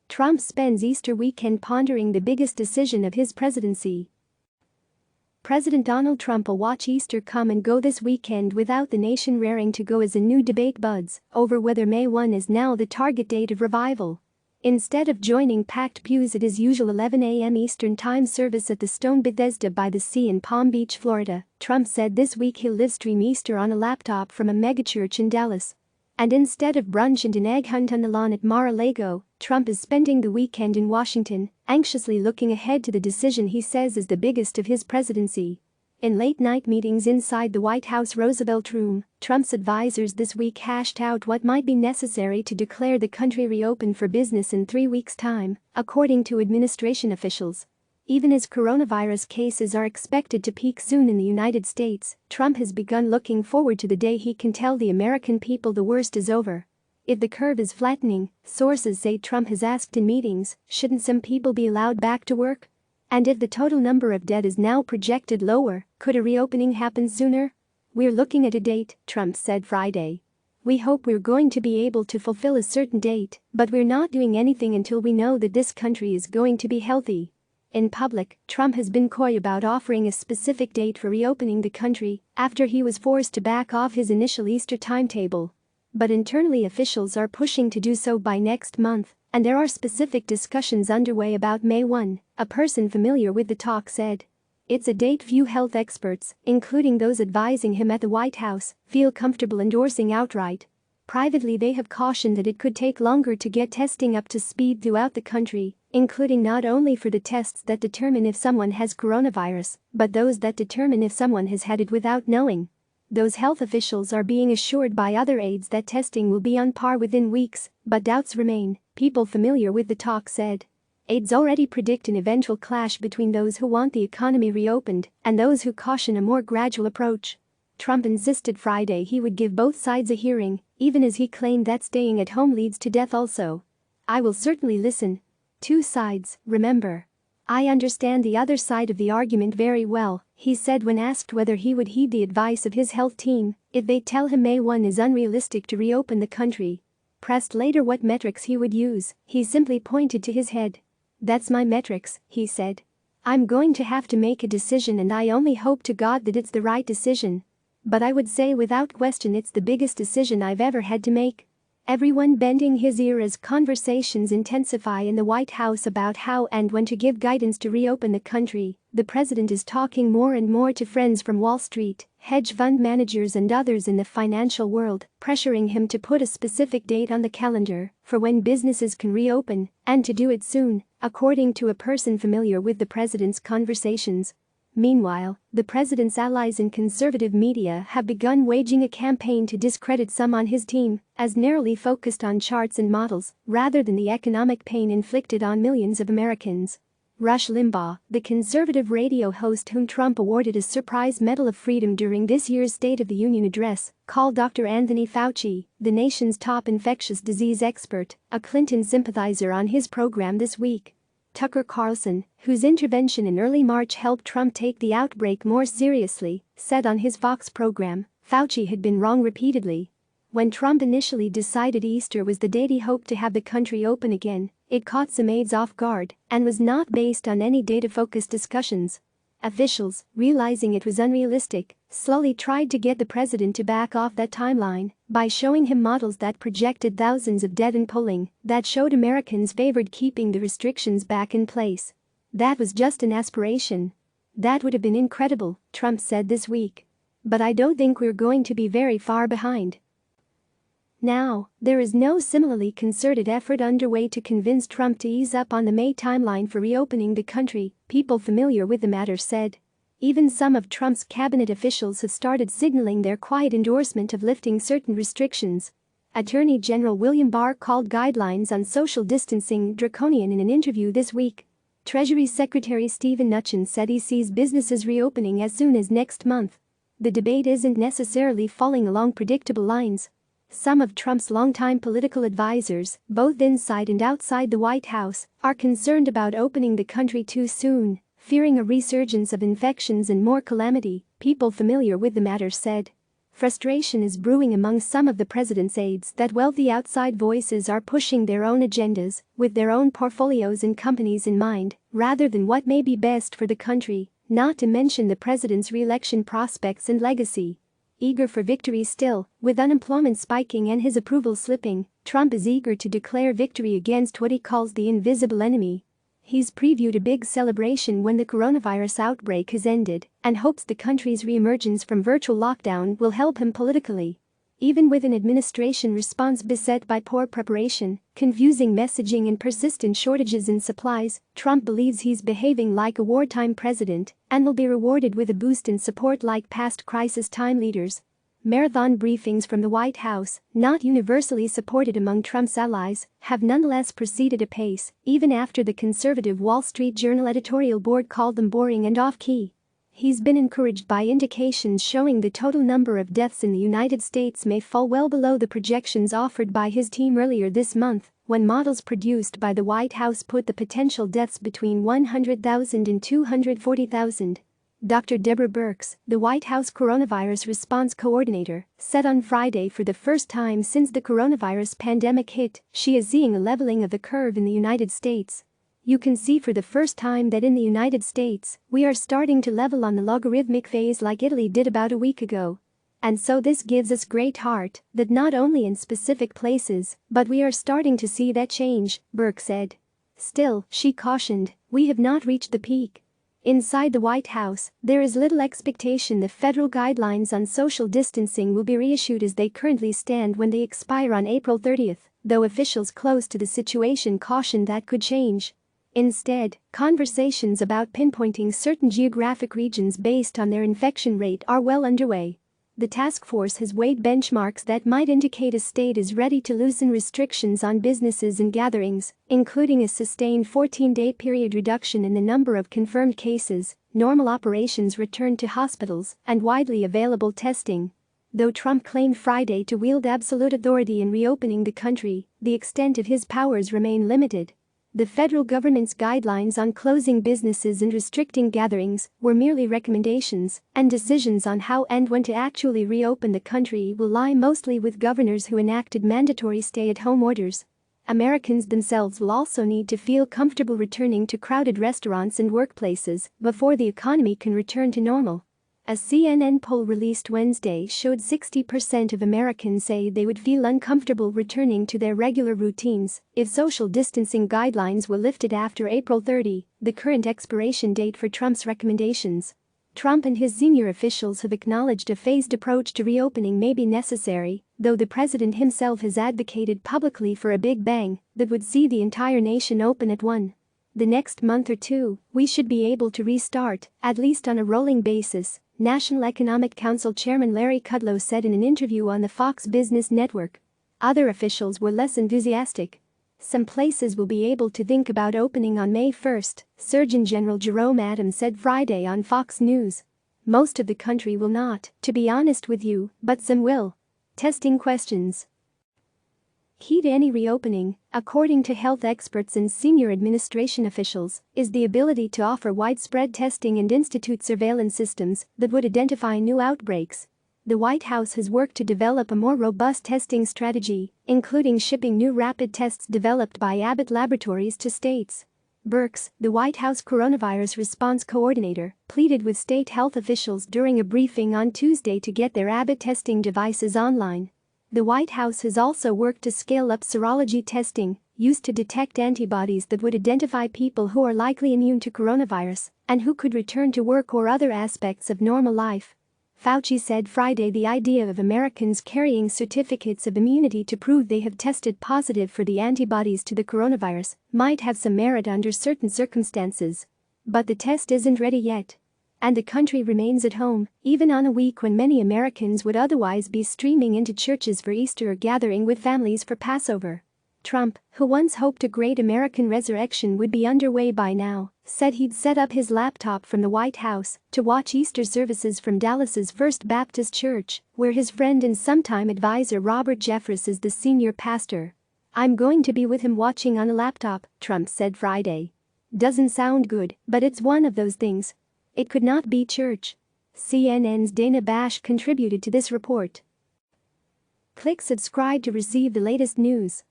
Trump spends Easter weekend pondering the biggest decision of his presidency. President Donald Trump will watch Easter come and go this weekend without the nation raring to go as a new debate buds over whether May 1 is now the target date of revival. Instead of joining packed pews at his usual 11 a.m. Eastern Time service at the stone Bethesda-by-the-Sea in Palm Beach, Florida, Trump said this week he'll livestream Easter on a laptop from a megachurch in Dallas. And instead of brunch and an egg hunt on the lawn at Mar-a-Lago, Trump is spending the weekend in Washington, anxiously looking ahead to the decision he says is the biggest of his presidency. In late-night meetings inside the White House Roosevelt Room, Trump's advisors this week hashed out what might be necessary to declare the country reopened for business in 3 weeks' time, according to administration officials. Even as coronavirus cases are expected to peak soon in the United States, Trump has begun looking forward to the day he can tell the American people the worst is over. If the curve is flattening, sources say Trump has asked in meetings, shouldn't some people be allowed back to work? And if the total number of dead is now projected lower, could a reopening happen sooner? We're looking at a date, Trump said Friday. We hope we're going to be able to fulfill a certain date, but we're not doing anything until we know that this country is going to be healthy. In public, Trump has been coy about offering a specific date for reopening the country after he was forced to back off his initial Easter timetable. But internally officials are pushing to do so by next month, and there are specific discussions underway about May 1, a person familiar with the talk said. It's a date few health experts, including those advising him at the White House, feel comfortable endorsing outright. Privately, they have cautioned that it could take longer to get testing up to speed throughout the country, including not only for the tests that determine if someone has coronavirus, but those that determine if someone has had it without knowing. Those health officials are being assured by other aides that testing will be on par within weeks, but doubts remain, people familiar with the talk said. Aides already predict an eventual clash between those who want the economy reopened and those who caution a more gradual approach. Trump insisted Friday he would give both sides a hearing, even as he claimed that staying at home leads to death also. I will certainly listen. Two sides, remember. I understand the other side of the argument very well, he said when asked whether he would heed the advice of his health team if they tell him May 1 is unrealistic to reopen the country. Pressed later what metrics he would use, he simply pointed to his head. That's my metrics, he said. I'm going to have to make a decision and I only hope to God that it's the right decision. But I would say without question it's the biggest decision I've ever had to make. Everyone bending his ear as conversations intensify in the White House about how and when to give guidance to reopen the country. The president is talking more and more to friends from Wall Street, hedge fund managers and others in the financial world, pressuring him to put a specific date on the calendar for when businesses can reopen, and to do it soon, according to a person familiar with the president's conversations. Meanwhile, the president's allies in conservative media have begun waging a campaign to discredit some on his team as narrowly focused on charts and models rather than the economic pain inflicted on millions of Americans. Rush Limbaugh, the conservative radio host whom Trump awarded a surprise Medal of Freedom during this year's State of the Union address, called Dr. Anthony Fauci, the nation's top infectious disease expert, a Clinton sympathizer on his program this week. Tucker Carlson, whose intervention in early March helped Trump take the outbreak more seriously, said on his Fox program, Fauci had been wrong repeatedly. When Trump initially decided Easter was the date he hoped to have the country open again, it caught some aides off guard and was not based on any data-focused discussions. Officials, realizing it was unrealistic, slowly tried to get the president to back off that timeline by showing him models that projected thousands of dead and polling that showed Americans favored keeping the restrictions back in place. That was just an aspiration. That would have been incredible, Trump said this week. But I don't think we're going to be very far behind. Now, there is no similarly concerted effort underway to convince Trump to ease up on the May timeline for reopening the country, people familiar with the matter said. Even some of Trump's cabinet officials have started signaling their quiet endorsement of lifting certain restrictions. Attorney General William Barr called guidelines on social distancing draconian in an interview this week. Treasury Secretary Steven Mnuchin said he sees businesses reopening as soon as next month. The debate isn't necessarily falling along predictable lines. Some of Trump's longtime political advisors, both inside and outside the White House, are concerned about opening the country too soon, fearing a resurgence of infections and more calamity, people familiar with the matter said. Frustration is brewing among some of the president's aides that wealthy outside voices are pushing their own agendas, with their own portfolios and companies in mind, rather than what may be best for the country, not to mention the president's re-election prospects and legacy. Eager for victory still, with unemployment spiking and his approval slipping, Trump is eager to declare victory against what he calls the invisible enemy. He's previewed a big celebration when the coronavirus outbreak has ended and hopes the country's re-emergence from virtual lockdown will help him politically. Even with an administration response beset by poor preparation, confusing messaging and persistent shortages in supplies, Trump believes he's behaving like a wartime president and will be rewarded with a boost in support like past crisis-time leaders. Marathon briefings from the White House, not universally supported among Trump's allies, have nonetheless proceeded apace, even after the conservative Wall Street Journal editorial board called them boring and off-key. He's been encouraged by indications showing the total number of deaths in the United States may fall well below the projections offered by his team earlier this month, when models produced by the White House put the potential deaths between 100,000 and 240,000. Dr. Deborah Birx, the White House coronavirus response coordinator, said on Friday for the first time since the coronavirus pandemic hit, she is seeing a leveling of the curve in the United States. You can see for the first time that in the United States, we are starting to level on the logarithmic phase like Italy did about a week ago. And so this gives us great heart that not only in specific places, but we are starting to see that change, Birx said. Still, she cautioned, we have not reached the peak. Inside the White House, there is little expectation the federal guidelines on social distancing will be reissued as they currently stand when they expire on April 30, though officials close to the situation caution that could change. Instead, conversations about pinpointing certain geographic regions based on their infection rate are well underway. The task force has weighed benchmarks that might indicate a state is ready to loosen restrictions on businesses and gatherings, including a sustained 14-day period reduction in the number of confirmed cases, normal operations return to hospitals, and widely available testing. Though Trump claimed Friday to wield absolute authority in reopening the country, the extent of his powers remain limited. The federal government's guidelines on closing businesses and restricting gatherings were merely recommendations, and decisions on how and when to actually reopen the country will lie mostly with governors who enacted mandatory stay-at-home orders. Americans themselves will also need to feel comfortable returning to crowded restaurants and workplaces before the economy can return to normal. A CNN poll released Wednesday showed 60% of Americans say they would feel uncomfortable returning to their regular routines if social distancing guidelines were lifted after April 30, the current expiration date for Trump's recommendations. Trump and his senior officials have acknowledged a phased approach to reopening may be necessary, though the president himself has advocated publicly for a big bang that would see the entire nation open at once. The next month or two, we should be able to restart, at least on a rolling basis, National Economic Council Chairman Larry Kudlow said in an interview on the Fox Business Network. Other officials were less enthusiastic. Some places will be able to think about opening on May 1, Surgeon General Jerome Adams said Friday on Fox News. Most of the country will not, to be honest with you, but some will. Testing questions. Key to any reopening, according to health experts and senior administration officials, is the ability to offer widespread testing and institute surveillance systems that would identify new outbreaks. The White House has worked to develop a more robust testing strategy, including shipping new rapid tests developed by Abbott Laboratories to states. Birx, the White House coronavirus response coordinator, pleaded with state health officials during a briefing on Tuesday to get their Abbott testing devices online. The White House has also worked to scale up serology testing, used to detect antibodies that would identify people who are likely immune to coronavirus and who could return to work or other aspects of normal life. Fauci said Friday the idea of Americans carrying certificates of immunity to prove they have tested positive for the antibodies to the coronavirus might have some merit under certain circumstances. But the test isn't ready yet. And the country remains at home, even on a week when many Americans would otherwise be streaming into churches for Easter or gathering with families for Passover. Trump, who once hoped a great American resurrection would be underway by now, said he'd set up his laptop from the White House to watch Easter services from Dallas's First Baptist Church, where his friend and sometime advisor Robert Jeffress is the senior pastor. "I'm going to be with him watching on a laptop," Trump said Friday. "Doesn't sound good, but it's one of those things. It could not be church." CNN's Dana Bash contributed to this report. Click subscribe to receive the latest news.